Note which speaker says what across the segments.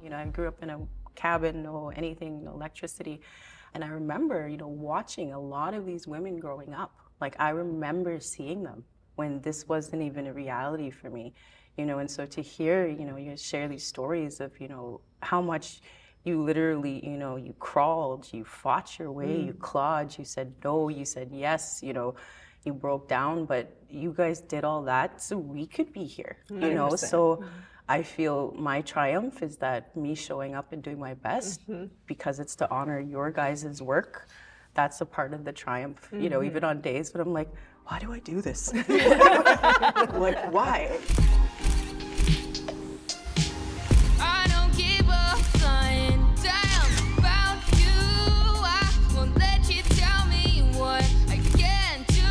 Speaker 1: You know, I grew up in a cabin, no anything, no electricity. And I remember, you know, watching a lot of these women growing up. Like, I remember seeing them when this wasn't even a reality for me, you know. And so to hear, you know, you share these stories of, you know, how much you literally, you know, you crawled, you fought your way, you clawed, you said no, you said yes, you know, you broke down, but you guys did all that so we could be here, you know.
Speaker 2: 100%.
Speaker 1: So I feel my triumph is that me showing up and doing my best because it's to honor your guys' work. That's a part of the triumph, you know, even on days when I'm like, why do I do this? Like, why?
Speaker 3: I don't give a flying damn about you. I won't let you tell me what I can do.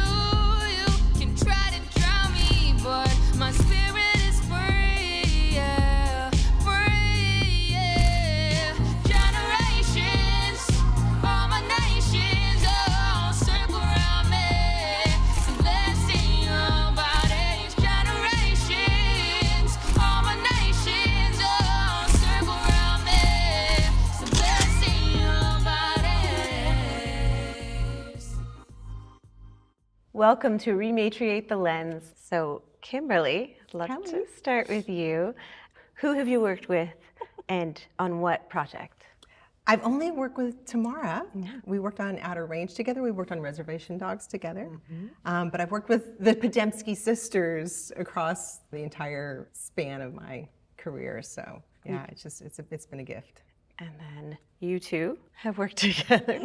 Speaker 3: You can try to drown me, but my spirit is free, yeah, free, yeah. Generations, all my nations, all circle around me. So let's sing about age. Generations, all my nations, all circle around me. So let's sing about age.
Speaker 2: Welcome to ReMatriate the Lens. So, Kimberly, I'd love to start with you. Who have you worked with and on what project?
Speaker 4: I've only worked with Tamara. We worked on Outer Range together. We worked on Reservation Dogs together. But I've worked with the Podemsky sisters across the entire span of my career. So yeah, it's been a gift.
Speaker 2: And then you two have worked together.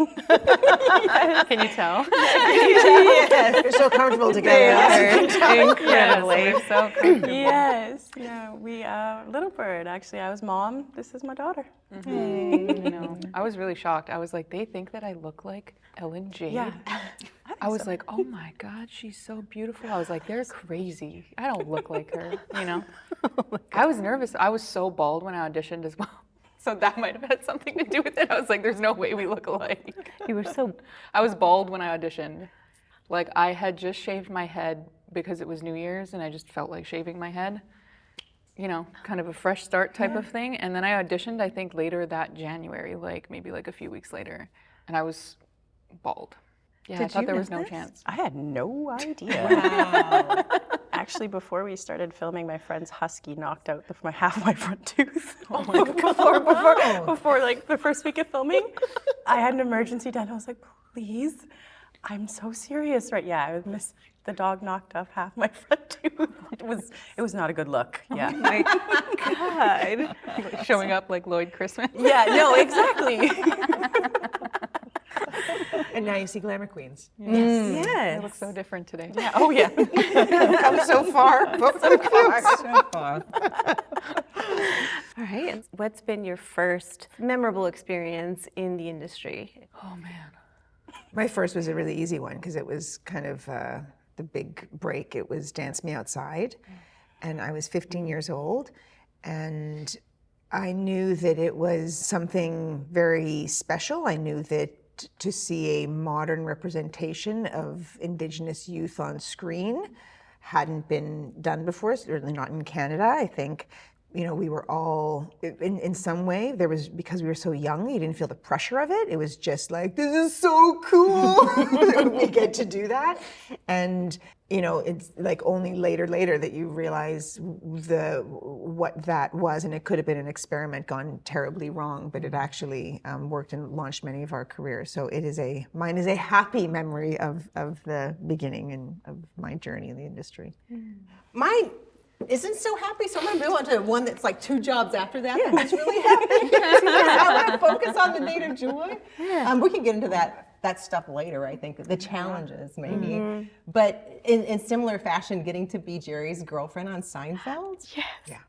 Speaker 2: Can you tell?
Speaker 5: Yes, they're so comfortable together.
Speaker 2: Incredibly.
Speaker 1: We're so comfortable. Yes. No, we Little Bird. Actually, I was mom. This is my daughter.
Speaker 6: You know, I was really shocked. I was like, they think that I look like Ellen Jade.
Speaker 1: Yeah.
Speaker 6: I was like, oh my God, she's so beautiful. I was like, they're crazy. I don't look like her, you know? I was nervous. I was so bald when I auditioned as well. So that might have had something to do with it. I was like, there's no way we look alike.
Speaker 2: You were so.
Speaker 6: I was bald when I auditioned. Like, I had just shaved my head because it was New Year's and I just felt like shaving my head. You know, kind of a fresh start type of thing. And then I auditioned, I think, later that January, like maybe like a few weeks later. And I was bald. Yeah, I thought there was no chance.
Speaker 1: I had no idea. Actually, before we started filming, my friend's husky knocked out half my front tooth. Oh my God. Before like the first week of filming, I had an emergency done. I was like, please, I'm so serious, right? Yeah, the dog knocked off half my front tooth. It was not a good look. Yeah.
Speaker 2: Oh my God.
Speaker 6: Showing up like Lloyd Christmas.
Speaker 1: Yeah. No. Exactly.
Speaker 5: And now you see Glamour Queens.
Speaker 2: Yes.
Speaker 6: It looks so different today.
Speaker 1: Yeah. Oh yeah.
Speaker 5: Come so far, but so far.
Speaker 2: All right. And what's been your first memorable experience in the industry?
Speaker 6: Oh man.
Speaker 5: My first was a really easy one because it was kind of the big break. It was Dance Me Outside, and I was 15 years old, and I knew that it was something very special. I knew that to see a modern representation of Indigenous youth on screen hadn't been done before, certainly not in Canada. I think, you know, we were all, in some way, there was, because we were so young, you didn't feel the pressure of it. It was just like, this is so cool that we get to do that. And, you know, it's like only later that you realize what that was, and it could have been an experiment gone terribly wrong, but it actually worked and launched many of our careers. So mine is a happy memory of the beginning and of my journey in the industry.
Speaker 4: Mine isn't so happy, so I'm going to move on to one that's like 2 jobs after that. That's really happy. I want to focus on the native joy. We can get into that stuff later, I think, the challenges maybe. But in similar fashion, getting to be Jerry's girlfriend on Seinfeld.
Speaker 2: Yes.
Speaker 5: Yeah.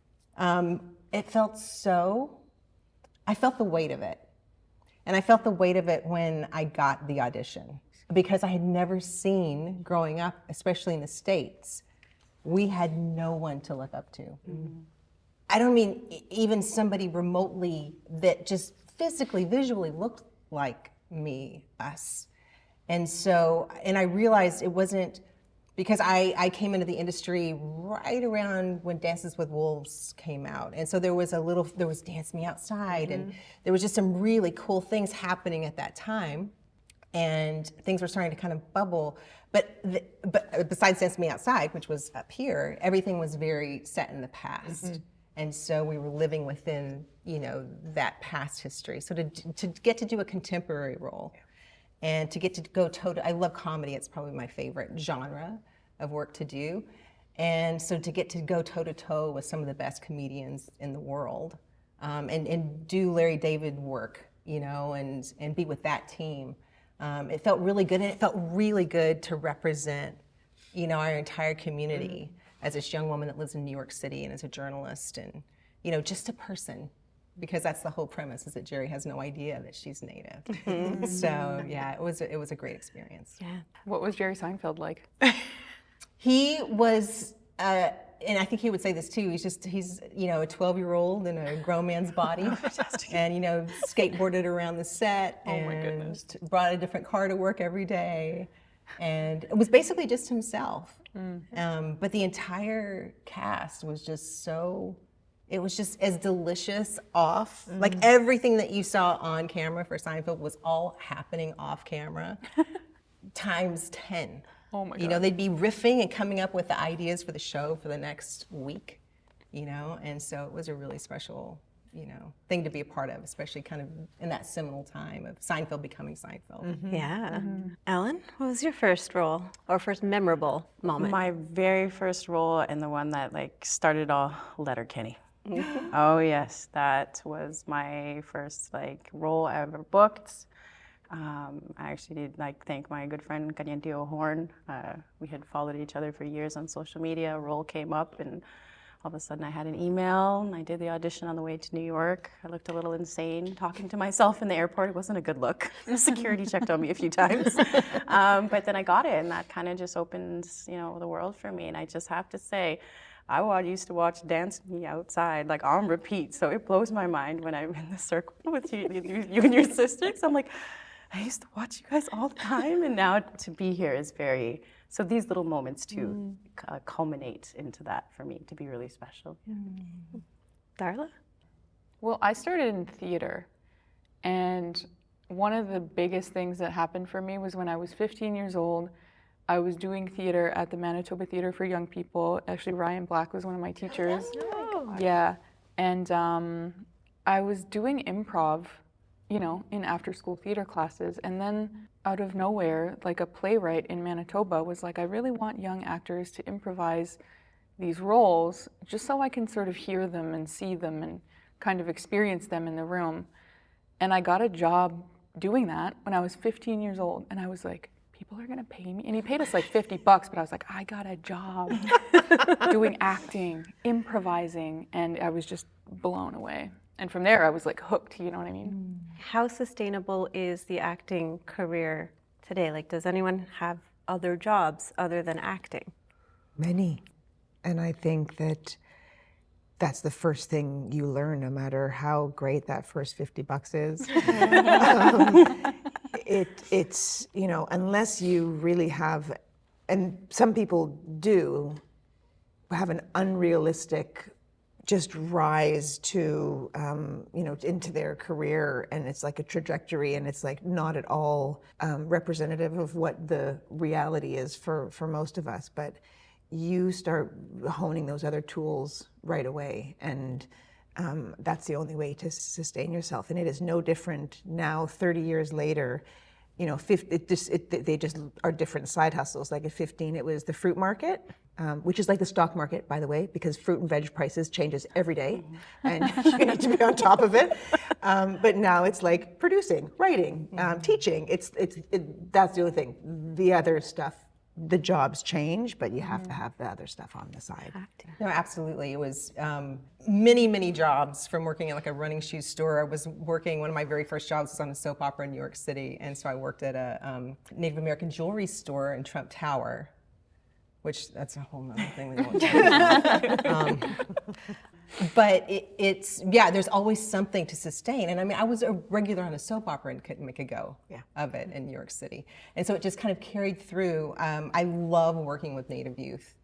Speaker 4: It felt I felt the weight of it. And I felt the weight of it when I got the audition, because I had never seen, growing up, especially in the States, we had no one to look up to. I don't mean even somebody remotely that just physically, visually looked like me, us. And I realized it wasn't because I came into the industry right around when Dances with Wolves came out. And so there was Dance Me Outside, and there was just some really cool things happening at that time. And things were starting to kind of bubble. But besides Dance Me Outside, which was up here, everything was very set in the past. And so we were living within, that past history. So to get to do a contemporary role, and to get to go I love comedy. It's probably my favorite genre of work to do. And so to get to go toe to toe with some of the best comedians in the world, and do Larry David work, and be with that team, it felt really good. And it felt really good to represent, our entire community as this young woman that lives in New York City and as a journalist and, just a person. Because that's the whole premise, is that Jerry has no idea that she's Native. So yeah, it was a great experience.
Speaker 2: Yeah.
Speaker 6: What was Jerry Seinfeld like?
Speaker 4: He was, and I think he would say this too. He's a 12-year-old in a grown man's body, and skateboarded around the set, and brought a different car to work every day, and it was basically just himself. But the entire cast was just so. It was just as delicious off. Like everything that you saw on camera for Seinfeld was all happening off camera times 10.
Speaker 6: Oh my God.
Speaker 4: They'd be riffing and coming up with the ideas for the show for the next week, and so it was a really special, thing to be a part of, especially kind of in that seminal time of Seinfeld becoming Seinfeld.
Speaker 2: Yeah. Ellen, what was your first role or first memorable moment?
Speaker 1: My very first role, and the one that started all, Letterkenny. Oh yes, that was my first role I ever booked. I actually did thank my good friend Calientio Horn. We had followed each other for years on social media. A role came up, and all of a sudden I had an email, and I did the audition on the way to New York. I looked a little insane talking to myself in the airport. It wasn't a good look. Security checked on me a few times, but then I got it, and that kind of just opened the world for me. And I just have to say, I used to watch Dance Me Outside on repeat, so it blows my mind when I'm in the circle with you and your sisters. I'm like, I used to watch you guys all the time, and now to be here is very. So these little moments too culminate into that for me to be really special.
Speaker 2: Darla?
Speaker 6: Well, I started in theater, and one of the biggest things that happened for me was when I was 15 years old. I was doing theater at the Manitoba Theatre for Young People. Actually, Ryan Black was one of my teachers. Oh, yeah, and I was doing improv, in after-school theater classes. And then out of nowhere, a playwright in Manitoba was like, I really want young actors to improvise these roles just so I can sort of hear them and see them and kind of experience them in the room. And I got a job doing that when I was 15 years old. And I was like, people are gonna pay me. And he paid us $50, but I was like, I got a job doing acting, improvising, and I was just blown away. And from there, I was hooked, you know what I mean?
Speaker 2: How sustainable is the acting career today? Does anyone have other jobs other than acting?
Speaker 5: Many. And I think that's the first thing you learn, no matter how great that first $50 is. It's unless you really have, and some people do have an unrealistic just rise to into their career, and it's like a trajectory, and it's not at all representative of what the reality is for most of us. But you start honing those other tools right away, and that's the only way to sustain yourself. And it is no different now, 30 years later. They just are different side hustles. At 15, it was the fruit market, which is like the stock market, by the way, because fruit and veg prices changes every day, and you need to be on top of it. But now it's producing, writing, teaching. That's the only thing. The other stuff, the jobs change, but you have to have the other stuff on the side.
Speaker 4: No, absolutely. It was many, many jobs, from working in a running shoe store. I was working, one of my very first jobs was on a soap opera in New York City. And so I worked at a Native American jewelry store in Trump Tower, which that's a whole nother thing we won't talk about. But it's, yeah, there's always something to sustain. And I mean, I was a regular on a soap opera and couldn't make a go of it in New York City. And so it just kind of carried through. I love working with Native youth.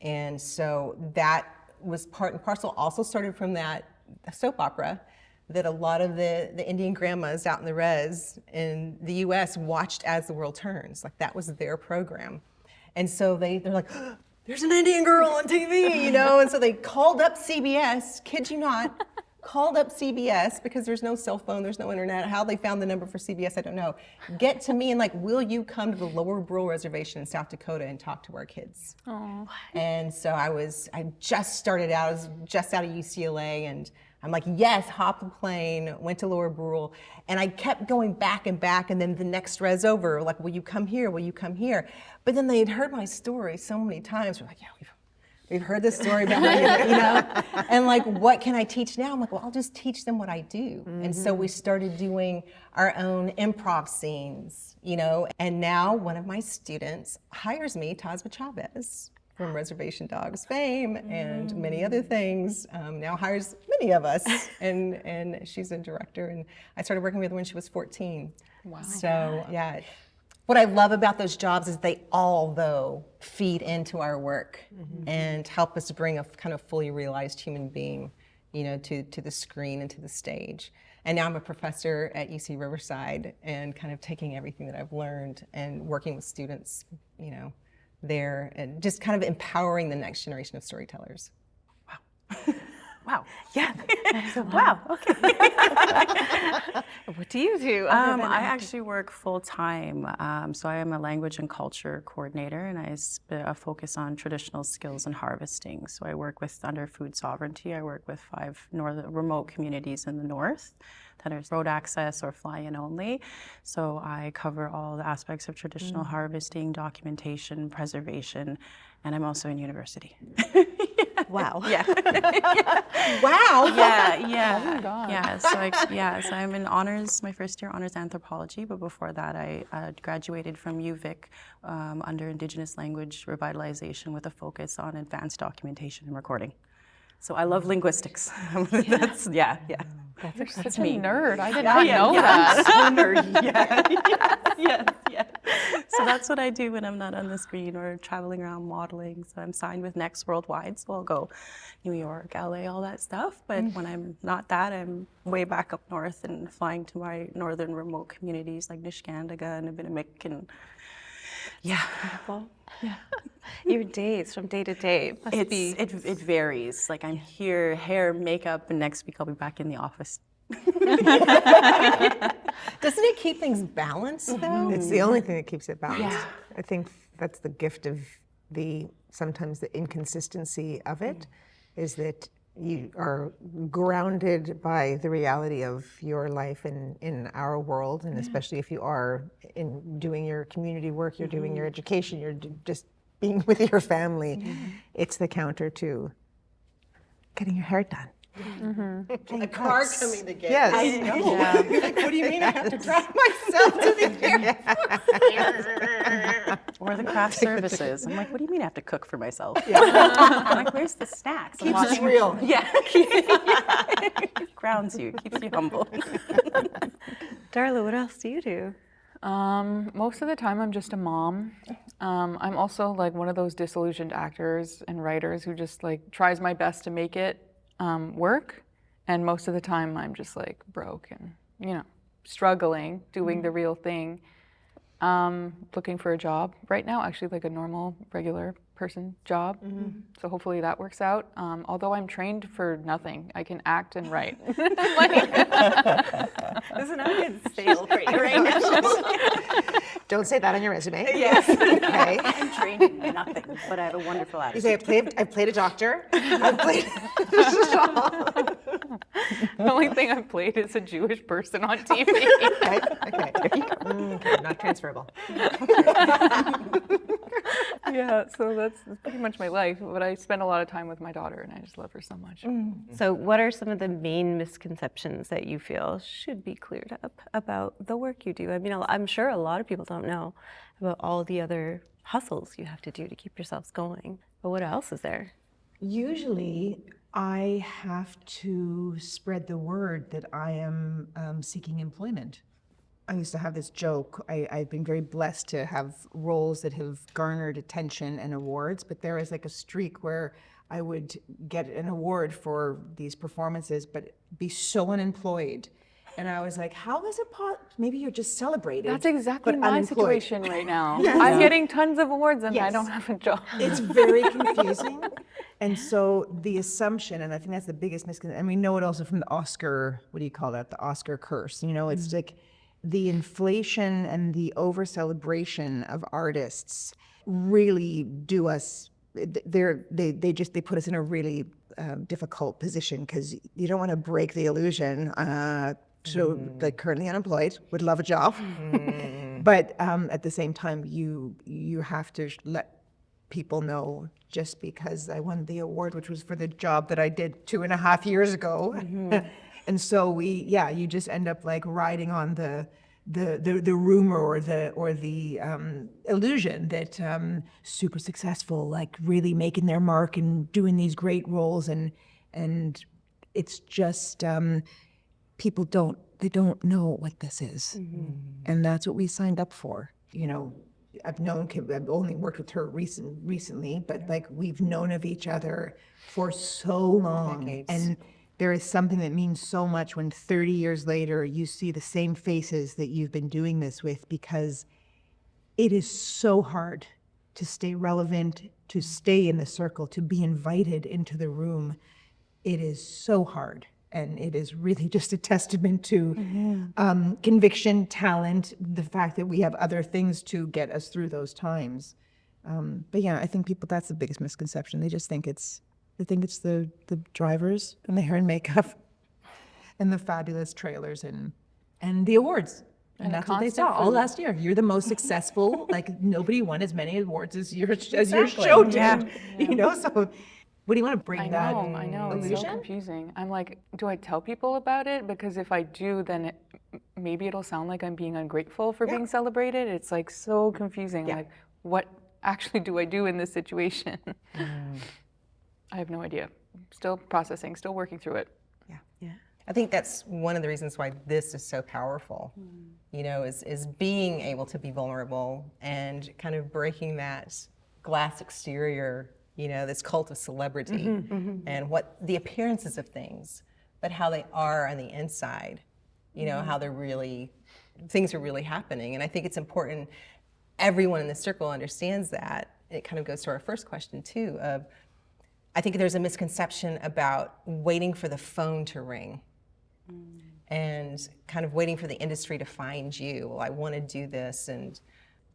Speaker 4: And so that was part and parcel, also started from that soap opera that a lot of the Indian grandmas out in the res in the US watched As the World Turns. Like that was their program. And so they're like, oh, there's an Indian girl on TV, you know? And so they called up CBS, kid you not, called up CBS because there's no cell phone, there's no internet. How they found the number for CBS, I don't know. Get to me and like, will you come to the Lower Brule Reservation in South Dakota and talk to our kids? Aww. And so I just started out, I was just out of UCLA, and I'm like, yes, hop the plane, went to Lower Brule, and I kept going back and back, and then the next res over, like, will you come here, will you come here? But then they had heard my story so many times, we're like, yeah, we've heard this story about me, you know? And like, what can I teach now? I'm like, well, I'll just teach them what I do. And so we started doing our own improv scenes, you know? And now one of my students hires me, Tazba Chavez, from Reservation Dogs fame and many other things, now hires many of us, and she's a director, and I started working with her when she was 14. Wow. So yeah, what I love about those jobs is they all, though, feed into our work and help us bring a kind of fully realized human being, you know, to the screen and to the stage. And now I'm a professor at UC Riverside, and kind of taking everything that I've learned and working with students, you know, there, and just kind of empowering the next generation of storytellers.
Speaker 1: Wow. Wow.
Speaker 2: Yeah.
Speaker 1: Wow. Okay.
Speaker 2: What do you do?
Speaker 1: I actually work full time. So I am a language and culture coordinator, and I focus on traditional skills and harvesting. So I work with under food sovereignty. I work with 5 remote communities in the north that are road access or fly-in only. So I cover all the aspects of traditional harvesting, documentation, preservation, and I'm also in university.
Speaker 2: Wow.
Speaker 1: Yeah.
Speaker 4: Wow.
Speaker 1: Yeah, yeah.
Speaker 6: Oh my God.
Speaker 1: Yeah, so I'm in honors, my first year honors anthropology, but before that I graduated from UVic under Indigenous Language Revitalization with a focus on advanced documentation and recording. So I love linguistics. That's
Speaker 6: Such
Speaker 1: me.
Speaker 6: a nerd. I did not know that.
Speaker 1: So nerdy. Yeah. So that's what I do when I'm not on the screen or traveling around modeling. So I'm signed with Next Worldwide, so I'll go New York, LA, all that stuff. But when I'm not that, I'm way back up north and flying to my northern remote communities like Niskandaga and Abinamik and yeah.
Speaker 2: Yeah. Your days from day to day must be.
Speaker 1: It varies. Like I'm here, hair, makeup, and next week I'll be back in the office.
Speaker 4: Doesn't it keep things balanced, though?
Speaker 5: It's the only thing that keeps it balanced.
Speaker 1: Yeah.
Speaker 5: I think that's the gift of sometimes the inconsistency of it, is that you are grounded by the reality of your life in our world, and especially if you are in doing your community work, you're doing your education, you're just being with your family. It's the counter to getting your hair done.
Speaker 4: A car coming to get
Speaker 5: Yes.
Speaker 4: I know. You're like, what do you mean I have to drive myself to the airport?
Speaker 1: Or the craft services. I'm like, what do you mean I have to cook for myself? I'm like, where's the snacks? I'm
Speaker 4: Keeps it real.
Speaker 1: Yeah. Grounds you, keeps you humble.
Speaker 2: Darla, what else do you do?
Speaker 6: Most of the time I'm just a mom. I'm also like one of those disillusioned actors and writers who just like tries my best to make it work. And most of the time I'm just like broke and, you know, struggling, doing the real thing. Looking for a job right now, actually like a normal, regular person job. So hopefully that works out. Although I'm trained for nothing. I can act and write.
Speaker 2: This is not a good sale for you right now.
Speaker 5: Don't say that on your resume.
Speaker 1: Yes.
Speaker 5: Okay.
Speaker 1: I'm trained in nothing, but I have a wonderful
Speaker 5: You
Speaker 1: attitude.
Speaker 5: say, I've played a doctor. I've played
Speaker 6: The only thing I've played is a Jewish person on TV.
Speaker 5: Okay, not transferable.
Speaker 6: Yeah, so that's pretty much my life. But I spend a lot of time with my daughter, and I just love her so much.
Speaker 2: So what are some of the main misconceptions that you feel should be cleared up about the work you do? I mean, I'm sure a lot of people don't know about all the other hustles you have to do to keep yourselves going. But what else is there?
Speaker 5: Usually,
Speaker 7: I have to spread the word that I am seeking employment. I used to have this joke. I've been very blessed to have roles that have garnered attention and awards, but there is like a streak where I would get an award for these performances, but be so unemployed. And I was like, how is it maybe you're just celebrated.
Speaker 6: That's exactly
Speaker 7: but
Speaker 6: my
Speaker 7: unemployed.
Speaker 6: situation right now. I'm getting tons of awards and I
Speaker 7: Yes.
Speaker 6: don't have a job.
Speaker 7: It's very confusing. And so the assumption, and I think that's the biggest misconception, and we know it also from the Oscar, what do you call that? The Oscar curse. You know, it's like the inflation and the over celebration of artists really do us, they put us in a really difficult position, because you don't want to break the illusion. So like currently unemployed, would love a job. But at the same time, you have to let people know, just because I won the award, which was for the job that I did 2.5 years ago. And so you just end up like riding on the rumor or the illusion that super successful, like really making their mark and doing these great roles, and it's just people don't know what this is, and that's what we signed up for. You know, I've only worked with her recently, but like we've known of each other for so long.
Speaker 4: Decades.
Speaker 7: And there is something that means so much when 30 years later you see the same faces that you've been doing this with, because it is so hard to stay relevant, to stay in the circle, to be invited into the room. It is so hard. And it is really just a testament to conviction, talent, the fact that we have other things to get us through those times. But yeah, I think people, that's the biggest misconception. They just think they think it's the drivers and the hair and makeup and the fabulous trailers and the awards. And that's what they saw all last year. You're the most successful. Like nobody won as many awards as your show did.
Speaker 4: Yeah.
Speaker 7: You know, so what do you want to bring
Speaker 6: I
Speaker 7: that
Speaker 6: know, it's so
Speaker 7: illusion?
Speaker 6: confusing. I'm like, do I tell people about it? Because if I do, then maybe it'll sound like I'm being ungrateful for being celebrated. It's like so confusing. Like, what actually do I do in this situation? I have no idea. Still processing, still working through it.
Speaker 4: I think that's one of the reasons why this is so powerful, you know, is being able to be vulnerable and kind of breaking that glass exterior, you know, this cult of celebrity and what the appearances of things, but how they are on the inside, you know, how things are really happening. And I think it's important, everyone in the circle understands that. It kind of goes to our first question too, of I think there's a misconception about waiting for the phone to ring and kind of waiting for the industry to find you. Well, I want to do this,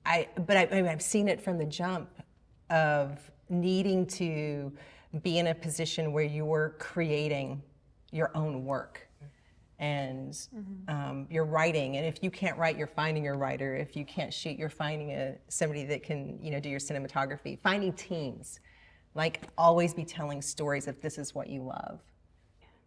Speaker 4: but I've seen it from the jump of needing to be in a position where you were creating your own work and you're writing. And if you can't write, you're finding a writer. If you can't shoot, you're finding somebody that can, you know, do your cinematography. Finding teams. Like, always be telling stories if this is what you love.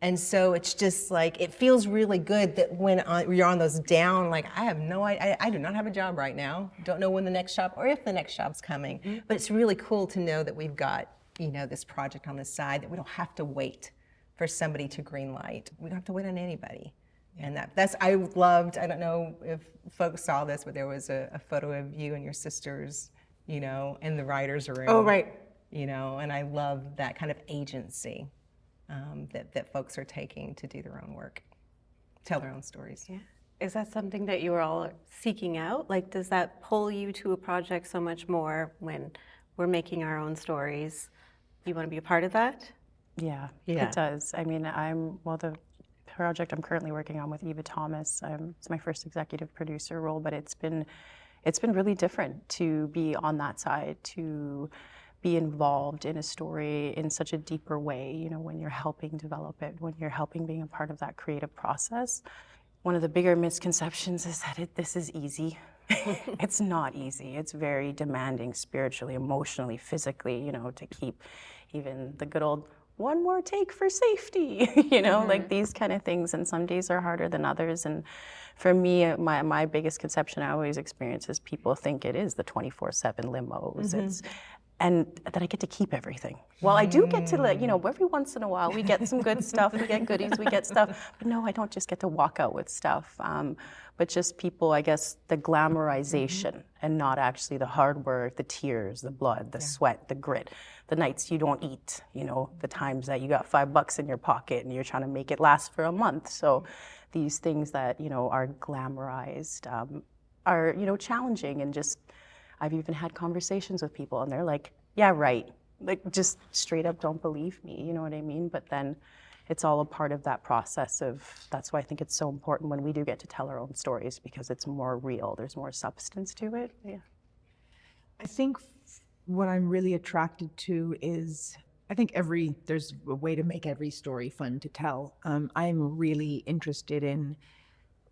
Speaker 4: And so it's just like, it feels really good that when you're on those down, like, I do not have a job right now. Don't know when the next job, or if the next job's coming. But it's really cool to know that we've got, you know, this project on the side, that we don't have to wait for somebody to green light. We don't have to wait on anybody. And I loved, I don't know if folks saw this, but there was a photo of you and your sisters, you know, in the writer's room.
Speaker 7: Oh, right.
Speaker 4: You know, and I love that kind of agency that folks are taking to do their own work, tell their own stories.
Speaker 2: Yeah. Is that something that you were all seeking out? Like, does that pull you to a project so much more when we're making our own stories? You want to be a part of that?
Speaker 1: Yeah, it does. I mean, the project I'm currently working on with Eva Thomas, it's my first executive producer role, but it's been really different to be on that side, to be involved in a story in such a deeper way, you know, when you're helping develop it, when you're helping being a part of that creative process. One of the bigger misconceptions is that this is easy. It's not easy. It's very demanding spiritually, emotionally, physically, you know, to keep even the good old one more take for safety, you know, like these kind of things. And some days are harder than others. And for me, my biggest conception I always experience is people think it is the 24/7 limos. and that I get to keep everything. Well, I do get to, like, you know, every once in a while we get some good stuff, we get goodies, we get stuff. But no, I don't just get to walk out with stuff. But just people, I guess, the glamorization and not actually the hard work, the tears, the blood, the sweat, the grit, the nights you don't eat, you know, the times that you got $5 in your pocket and you're trying to make it last for a month. So these things that, you know, are glamorized are, you know, challenging. And just, I've even had conversations with people and they're like, yeah, right. Like, just straight up don't believe me, you know what I mean? But then it's all a part of that process of, that's why I think it's so important when we do get to tell our own stories, because it's more real, there's more substance to it. Yeah.
Speaker 7: I think what I'm really attracted to is, I think there's a way to make every story fun to tell. I'm really interested in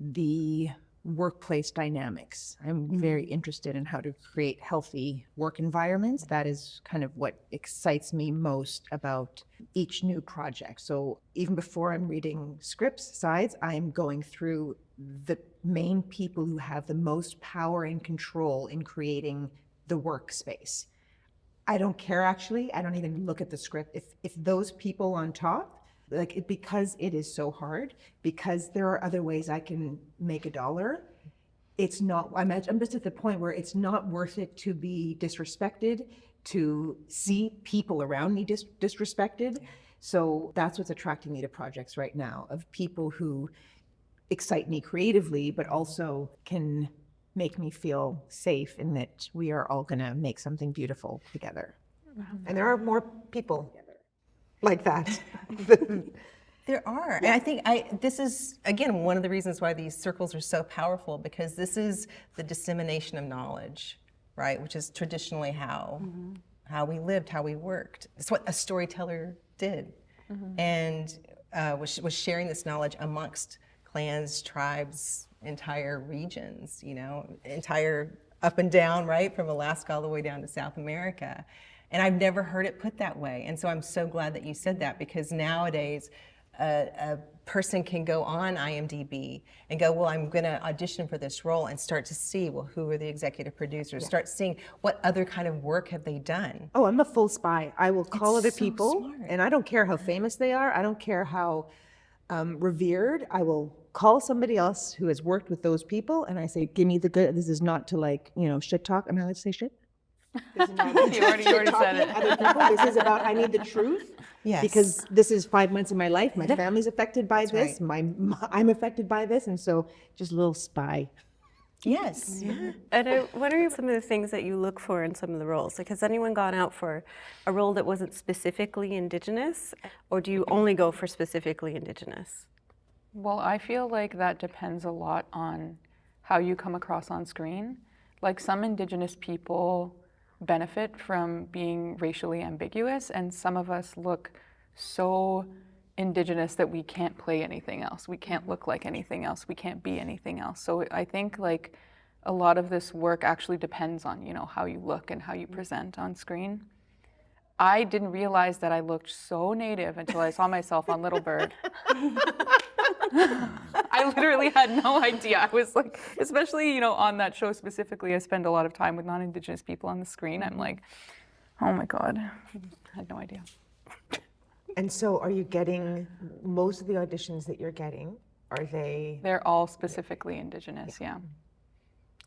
Speaker 7: the workplace dynamics. I'm very interested in how to create healthy work environments. That is kind of what excites me most about each new project. So even before I'm reading scripts sides, I'm going through the main people who have the most power and control in creating the workspace. I don't care, actually. I don't even look at the script. If those people on top, like, because it is so hard, because there are other ways I can make a dollar, it's not, I'm just at the point where it's not worth it to be disrespected, to see people around me disrespected. So that's what's attracting me to projects right now, of people who excite me creatively, but also can make me feel safe in that we are all gonna make something beautiful together.
Speaker 5: And there are more people like that.
Speaker 4: There are. And I think this is, again, one of the reasons why these circles are so powerful, because this is the dissemination of knowledge, right? Which is traditionally how we lived, how we worked. It's what a storyteller did. And was sharing this knowledge amongst clans, tribes, entire regions, you know, entire up and down, right? From Alaska all the way down to South America. And I've never heard it put that way. And so I'm so glad that you said that, because nowadays a person can go on IMDb and go, well, I'm gonna audition for this role, and start to see, well, who are the executive producers? Start seeing what other kind of work have they done.
Speaker 7: Oh, I'm a full spy. I will call other
Speaker 4: so
Speaker 7: people,
Speaker 4: smart.
Speaker 7: and I don't care how famous they are. I don't care how revered. I will call somebody else who has worked with those people, and I say, give me the good. This is not to, like, you know, shit talk. Am I allowed to say shit? This is not about
Speaker 6: You already said
Speaker 7: talking
Speaker 6: it.
Speaker 7: other people. This is about, I need the truth.
Speaker 4: Yes.
Speaker 7: Because this is 5 months of my life. My family's affected by this.
Speaker 4: right.
Speaker 7: I'm affected by this, and so just a little spy.
Speaker 4: Yes. Yeah.
Speaker 2: And what are some of the things that you look for in some of the roles? Like, has anyone gone out for a role that wasn't specifically Indigenous, or do you only go for specifically Indigenous?
Speaker 6: Well, I feel like that depends a lot on how you come across on screen. Like, some Indigenous people benefit from being racially ambiguous, and some of us look so Indigenous that we can't play anything else. We can't look like anything else. We can't be anything else. So I think, like, a lot of this work actually depends on, you know, how you look and how you present on screen. I didn't realize that I looked so Native until I saw myself on Little Bird. I literally had no idea. I was like, especially, you know, on that show specifically, I spend a lot of time with non-Indigenous people on the screen. I'm like, oh my God, I had no idea.
Speaker 5: And so are you getting, most of the auditions that you're getting, are they?
Speaker 6: They're all specifically Indigenous, yeah.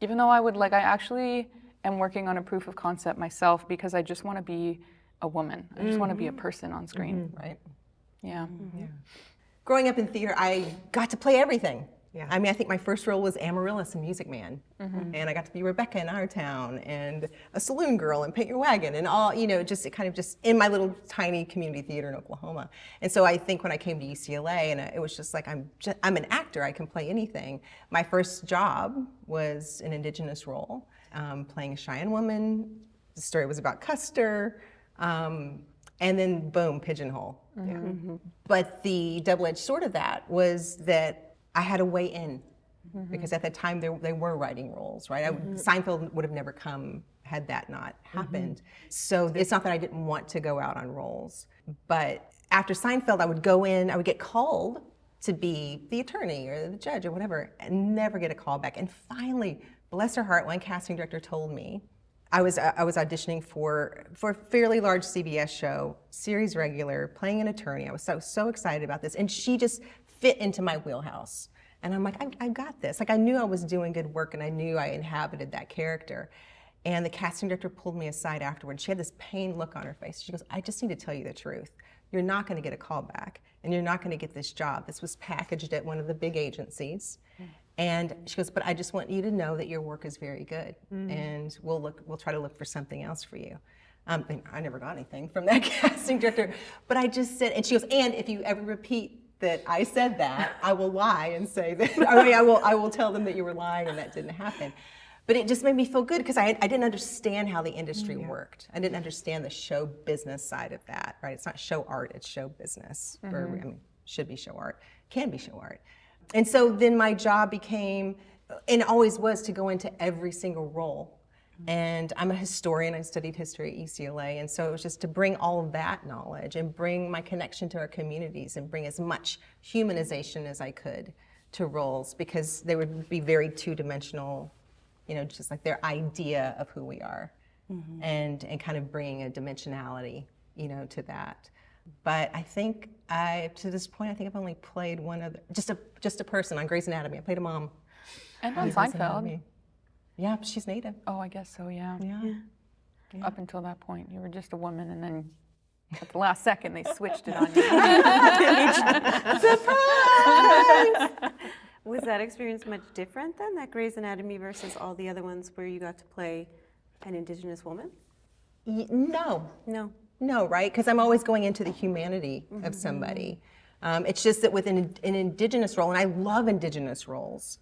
Speaker 6: Even though I actually am working on a proof of concept myself, because I just want to be a woman. I just want to be a person on screen.
Speaker 4: Right.
Speaker 6: Yeah.
Speaker 4: Growing up in theater, I got to play everything.
Speaker 5: Yeah.
Speaker 4: I mean, I think my first role was Amaryllis in Music Man. And I got to be Rebecca in Our Town, and a saloon girl in Paint Your Wagon, and all, you know, just kind of just in my little tiny community theater in Oklahoma. And so I think when I came to UCLA, and it was just like, I'm an actor, I can play anything. My first job was an Indigenous role, playing a Cheyenne woman. The story was about Custer. And then boom, pigeonhole. But the double-edged sword of that was that I had a way in, because at that time they were writing roles, right? Seinfeld would have never come had that not happened. So it's not that I didn't want to go out on roles, but after Seinfeld, I would go in, I would get called to be the attorney or the judge or whatever, and never get a call back. And finally, bless her heart, one casting director told me, I was auditioning for a fairly large CBS show, series regular, playing an attorney. I was so excited about this, and she just fit into my wheelhouse. And I'm like, I got this. Like, I knew I was doing good work, and I knew I inhabited that character. And the casting director pulled me aside afterwards. She had this pained look on her face. She goes, I just need to tell you the truth. You're not going to get a call back, and you're not going to get this job. This was packaged at one of the big agencies. And she goes, but I just want you to know that your work is very good, and we'll try to look for something else for you. And I never got anything from that casting director, but I just said, and she goes, and if you ever repeat that I said that, I will lie and say that, I will tell them that you were lying and that didn't happen. But it just made me feel good because I didn't understand how the industry worked. I didn't understand the show business side of that, right? It's not show art, it's show business. Or, I mean, should be show art, can be show art. And so then my job became, and always was, to go into every single role. And I'm a historian, I studied history at UCLA, and so it was just to bring all of that knowledge and bring my connection to our communities and bring as much humanization as I could to roles, because they would be very two-dimensional, you know, just like their idea of who we are, and kind of bringing a dimensionality, you know, to that. But I think to this point, I think I've only played one other, just a person on Grey's Anatomy. I played a mom.
Speaker 6: And on Seinfeld.
Speaker 4: Yeah, she's Native.
Speaker 6: Oh, I guess so, yeah. Up until that point, you were just a woman, and then at the last second, they switched it on you.
Speaker 2: Surprise! Was that experience much different then, that Grey's Anatomy versus all the other ones where you got to play an Indigenous woman?
Speaker 4: No.
Speaker 2: No,
Speaker 4: right? Because I'm always going into the humanity of somebody. It's just that with an Indigenous role, and I love Indigenous roles,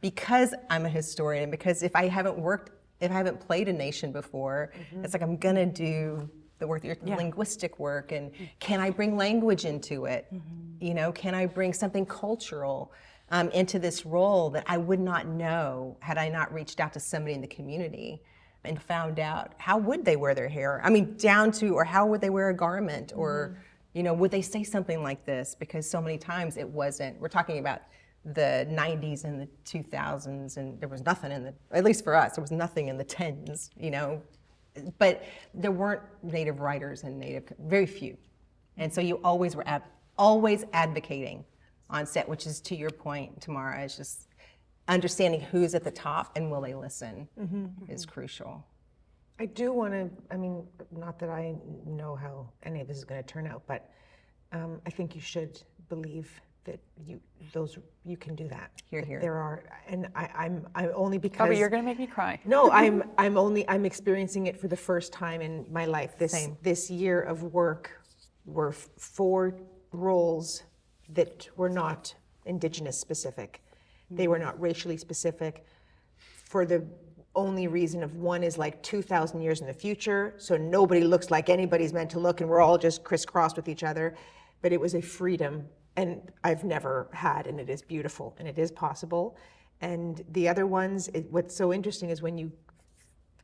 Speaker 4: because I'm a historian, because if I haven't played a nation before, it's like I'm gonna do the work, the linguistic work, and can I bring language into it? You know, can I bring something cultural into this role that I would not know had I not reached out to somebody in the community and found out how would they wear their hair? I mean, down to, or how would they wear a garment, or you know, would they say something like this? Because so many times it wasn't. We're talking about the 90s and the 2000s, and there was nothing in the, at least for us, there was nothing in the 10s, you know. But there weren't Native writers and very few. And so you always were always advocating on set, which is, to your point, Tamara, is just understanding who's at the top and will they listen is crucial.
Speaker 5: I do want to, I mean, not that I know how any of this is going to turn out, but I think you should believe that you can do that.
Speaker 4: Here, here.
Speaker 5: There are, and I'm only because.
Speaker 6: Oh, but you're going to make me cry.
Speaker 5: No, I'm experiencing it for the first time in my life. This year of work were 4 roles that were not Indigenous specific. They were not racially specific, for the only reason of one is like 2,000 years in the future, so nobody looks like anybody's meant to look, and we're all just crisscrossed with each other. But it was a freedom, and I've never had, and it is beautiful, and it is possible. And the other ones, what's so interesting is when you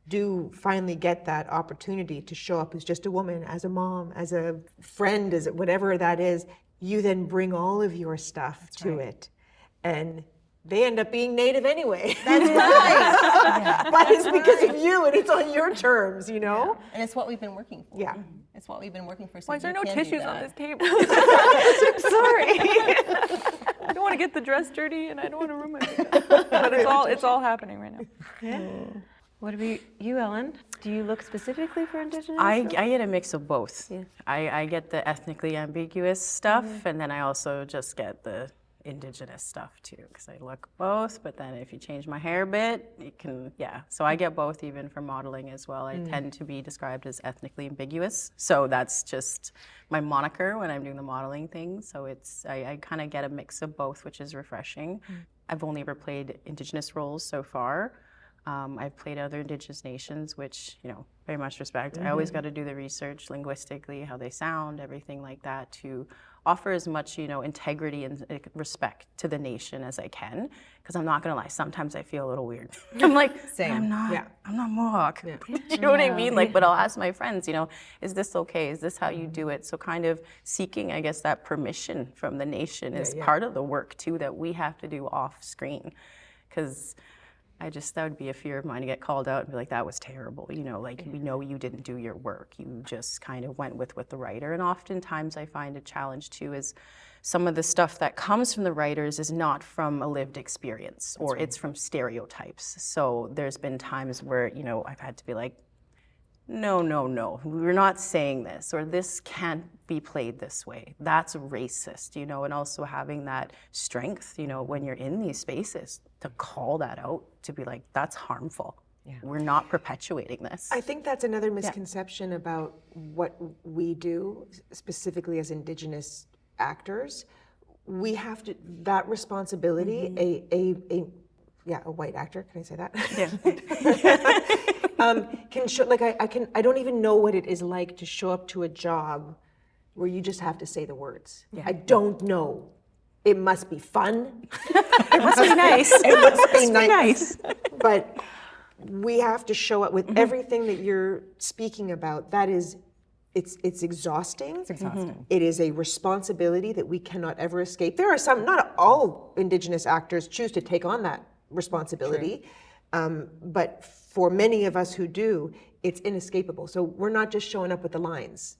Speaker 5: do finally get that opportunity to show up as just a woman, as a mom, as a friend, as whatever that is, you then bring all of your stuff to it. And they end up being Native anyway.
Speaker 4: That's right.
Speaker 5: But it's because of you, and it's on your terms, you know?
Speaker 4: Yeah. And it's what we've been working for.
Speaker 5: Yeah.
Speaker 4: It's what we've been working for. So
Speaker 6: Why is there
Speaker 4: you
Speaker 6: no
Speaker 4: can do
Speaker 6: tissues on
Speaker 4: that.
Speaker 6: this table? I'm sorry. I don't want to get the dress dirty, and I don't want to ruin my makeup. But it's all happening right now.
Speaker 2: Yeah. What about you, Ellen? Do you look specifically for Indigenous?
Speaker 1: I get a mix of both.
Speaker 2: Yeah.
Speaker 1: I get the ethnically ambiguous stuff, and then I also just get the Indigenous stuff too, because I look both, but then if you change my hair a bit, it can, so I get both, even for modeling as well. I tend to be described as ethnically ambiguous, so that's just my moniker when I'm doing the modeling thing. So it's, I kind of get a mix of both, which is refreshing. I've only ever played Indigenous roles so far. I've played other Indigenous nations, which, you know, very much respect. I always got to do the research linguistically, how they sound, everything like that, to offer as much, you know, integrity and respect to the nation as I can. Because I'm not gonna lie, sometimes I feel a little weird. I'm like, I'm not Mohawk. Do you know what I mean? Like, but I'll ask my friends, you know, is this okay? Is this how you do it? So kind of seeking, I guess, that permission from the nation is part of the work too that we have to do off screen. Because that would be a fear of mine to get called out and be like, that was terrible. You know, like, we know you didn't do your work. You just kind of went with what the writer. And oftentimes I find a challenge too is some of the stuff that comes from the writers is not from a lived experience, or it's from stereotypes. So there's been times where, you know, I've had to be like, no, we're not saying this, or this can't be played this way. That's racist, you know, and also having that strength, you know, when you're in these spaces to call that out, to be like, that's harmful. We're not perpetuating this.
Speaker 5: I think that's another misconception about what we do, specifically as Indigenous actors. We have to, that responsibility, a white actor, can I say that?
Speaker 1: Yeah.
Speaker 5: Can show, like, I don't even know what it is like to show up to a job where you just have to say the words. I don't know. It must be fun.
Speaker 1: It must be nice.
Speaker 5: It must be
Speaker 1: nice.
Speaker 5: But we have to show up with everything that you're speaking about. That is, it's exhausting. It's
Speaker 4: exhausting.
Speaker 5: It is a responsibility that we cannot ever escape. There are some, not all Indigenous actors choose to take on that responsibility, but for many of us who do, it's inescapable. So we're not just showing up with the lines.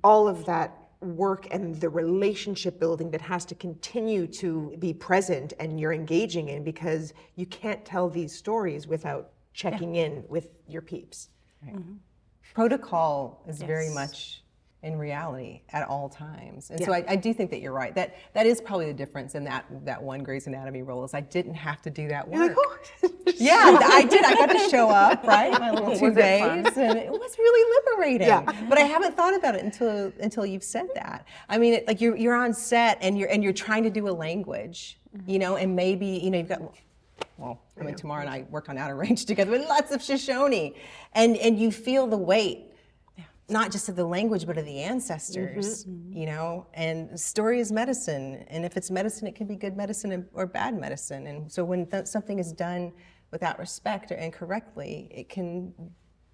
Speaker 5: All of that work and the relationship building that has to continue to be present and you're engaging in, because you can't tell these stories without checking in with your peeps.
Speaker 4: Protocol is very much in reality at all times. And so I do think that you're right. That is probably the difference in that one Grey's Anatomy role, is I didn't have to do that work. Yeah, I did. I got to show up, right? My little 2 days, and it was really liberating. But I haven't thought about it until you've said that. I mean, like you're on set and you're trying to do a language, you know, and maybe, you know, you've got, well, I mean, Tamara and I work on Outer Range together with lots of Shoshone, and you feel the weight, not just of the language, but of the ancestors, you know, and story is medicine. And if it's medicine, it can be good medicine or bad medicine. And so when something is done without respect or incorrectly, it can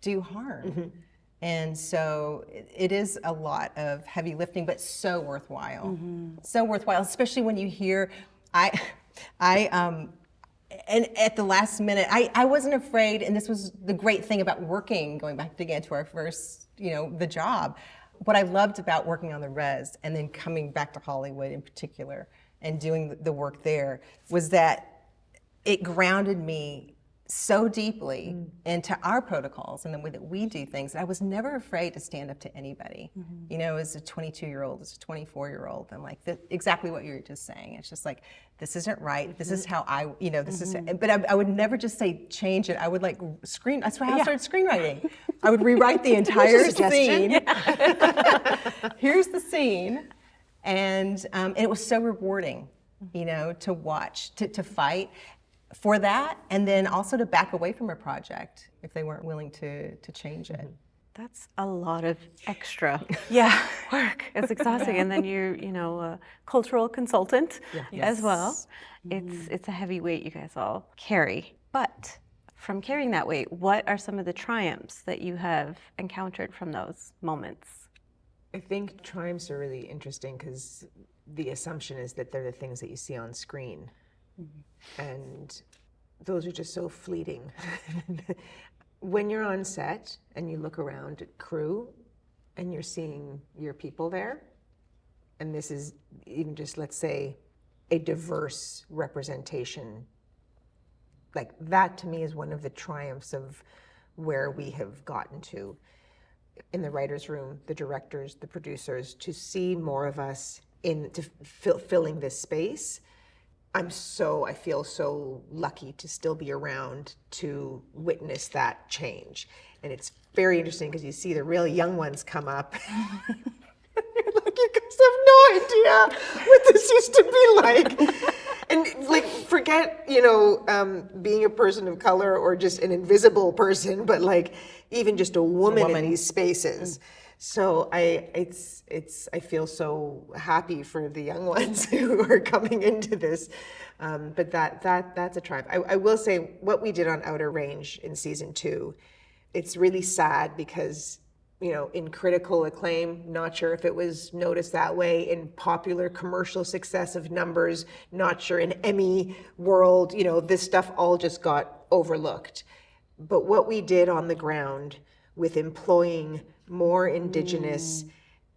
Speaker 4: do harm. And so it is a lot of heavy lifting, but so worthwhile. So worthwhile, especially when you hear, and at the last minute, I wasn't afraid, and this was the great thing about working, going back again to our first, you know, the job. What I loved about working on the res and then coming back to Hollywood in particular and doing the work there was that it grounded me so deeply into our protocols and the way that we do things. And I was never afraid to stand up to anybody. You know, as a 22-year-old, as a 24-year-old, I'm like, exactly what you were just saying. It's just like, this isn't right. This is how I, you know, this is, but I would never just say, change it. I would like screen, that's how I started screenwriting. I would rewrite the entire scene. Here's the scene. And it was so rewarding, you know, to watch, to fight for that, and then also to back away from a project if they weren't willing to change it.
Speaker 2: That's a lot of extra work. It's exhausting. And then you're, you know, a cultural consultant as well. It's a heavy weight you guys all carry. But from carrying that weight, what are some of the triumphs that you have encountered from those moments?
Speaker 5: I think triumphs are really interesting because the assumption is that they're the things that you see on screen. And those are just so fleeting. When you're on set and you look around at crew and you're seeing your people there, and this is even just, let's say, a diverse representation, like that to me is one of the triumphs of where we have gotten to in the writer's room, the directors, the producers, to see more of us filling this space. I feel so lucky to still be around to witness that change. And it's very interesting because you see the real young ones come up. Like, you guys have no idea what this used to be like. And like, forget, you know, being a person of color or just an invisible person, but like even just a woman in these spaces. So I feel so happy for the young ones who are coming into this, but that's a triumph. I will say what we did on Outer Range in season 2, it's really sad because in critical acclaim. Not sure if it was noticed that way in popular commercial success of numbers. Not sure in Emmy world. This stuff all just got overlooked. But what we did on the ground with employing more Indigenous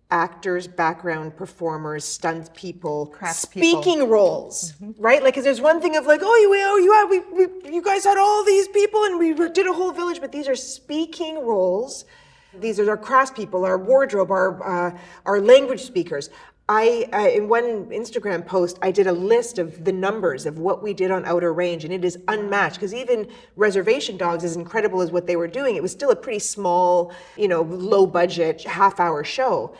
Speaker 5: actors, background performers, stunt people, speaking roles, right? Like, because there's one thing of like, you guys had all these people and we did a whole village, but these are speaking roles. These are our craftspeople, our wardrobe, our language speakers. In one Instagram post, I did a list of the numbers of what we did on Outer Range, and it is unmatched, because even Reservation Dogs, as incredible as what they were doing, it was still a pretty small, low budget, half-hour show.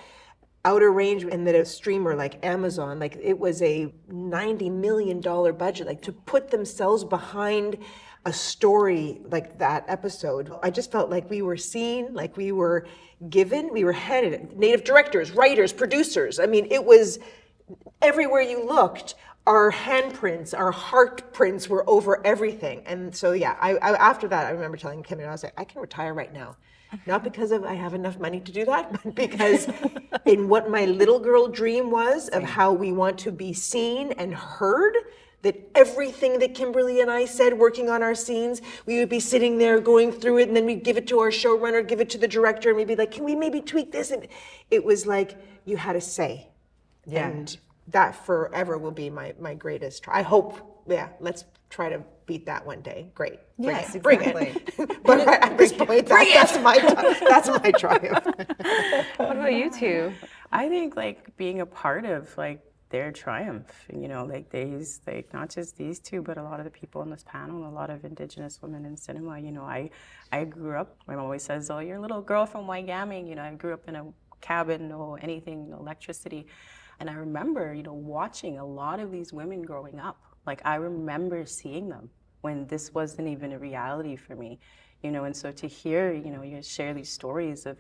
Speaker 5: Outer Range and then a streamer like Amazon, like it was a $90 million budget, like to put themselves behind a story like that episode. I just felt like we were seen, like we were given, we were handed Native directors, writers, producers. I mean, it was everywhere you looked, our handprints, our heart prints were over everything. And so, I after that, I remember telling Kim, and I was like, I can retire right now. Not because I have enough money to do that, but because in what my little girl dream was of how we want to be seen and heard, that everything that Kimberly and I said working on our scenes, we would be sitting there going through it, and then we'd give it to our showrunner, give it to the director, and we'd be like, can we maybe tweak this? And it was like you had a say. Yeah. And that forever will be my greatest try. I hope, let's try to beat that one day. Great.
Speaker 4: Yes,
Speaker 5: Bring it. But at this point, that's my triumph.
Speaker 2: What about you two?
Speaker 1: I think like being a part of like their triumph, like these, like not just these two, but a lot of the people on this panel, a lot of Indigenous women in cinema. I grew up, my mom always says, oh, you're a little girl from Waigaming. I grew up in a cabin, no anything, no electricity. And I remember, watching a lot of these women growing up. Like I remember seeing them when this wasn't even a reality for me, and so to hear, you share these stories of,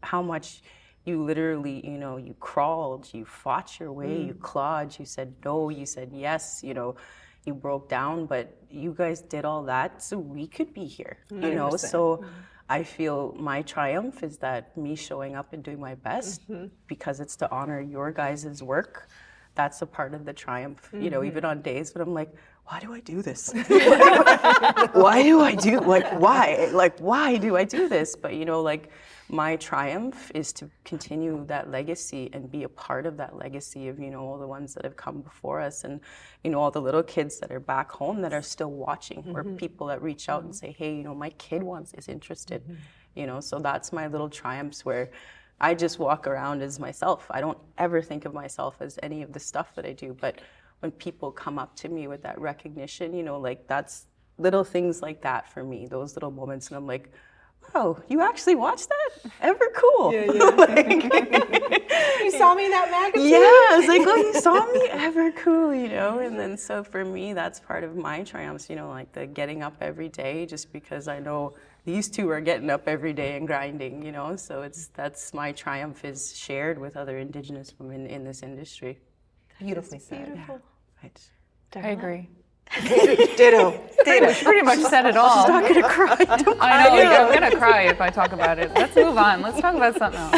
Speaker 1: how much you literally, you crawled, you fought your way, you clawed, you said no, you said yes, you broke down, but you guys did all that so we could be here, 100%. So I feel my triumph is that me showing up and doing my best because it's to honor your guys' work. That's a part of the triumph, even on days when I'm like, why do I do this? Why do I do, why do I do this? But my triumph is to continue that legacy and be a part of that legacy of, all the ones that have come before us and, all the little kids that are back home that are still watching or people that reach out and say, hey, my kid is interested, so that's my little triumphs where I just walk around as myself. I don't ever think of myself as any of the stuff that I do, but when people come up to me with that recognition, that's little things like that for me, those little moments, and I'm like, oh, you actually watched that? Ever cool.
Speaker 4: Yeah. You saw me in that magazine?
Speaker 1: Yeah, I was like, oh, you saw me? Ever cool, And then so for me, that's part of my triumphs, like the getting up every day just because I know these two are getting up every day and grinding, So that's my triumph is shared with other Indigenous women in this industry.
Speaker 4: Beautifully said.
Speaker 2: Beautiful.
Speaker 1: Right.
Speaker 6: I agree.
Speaker 5: Ditto.
Speaker 6: Pretty much said it all.
Speaker 1: She's not gonna cry. Don't cry.
Speaker 6: I know, I'm gonna cry if I talk about it. Let's move on. Let's talk about something else.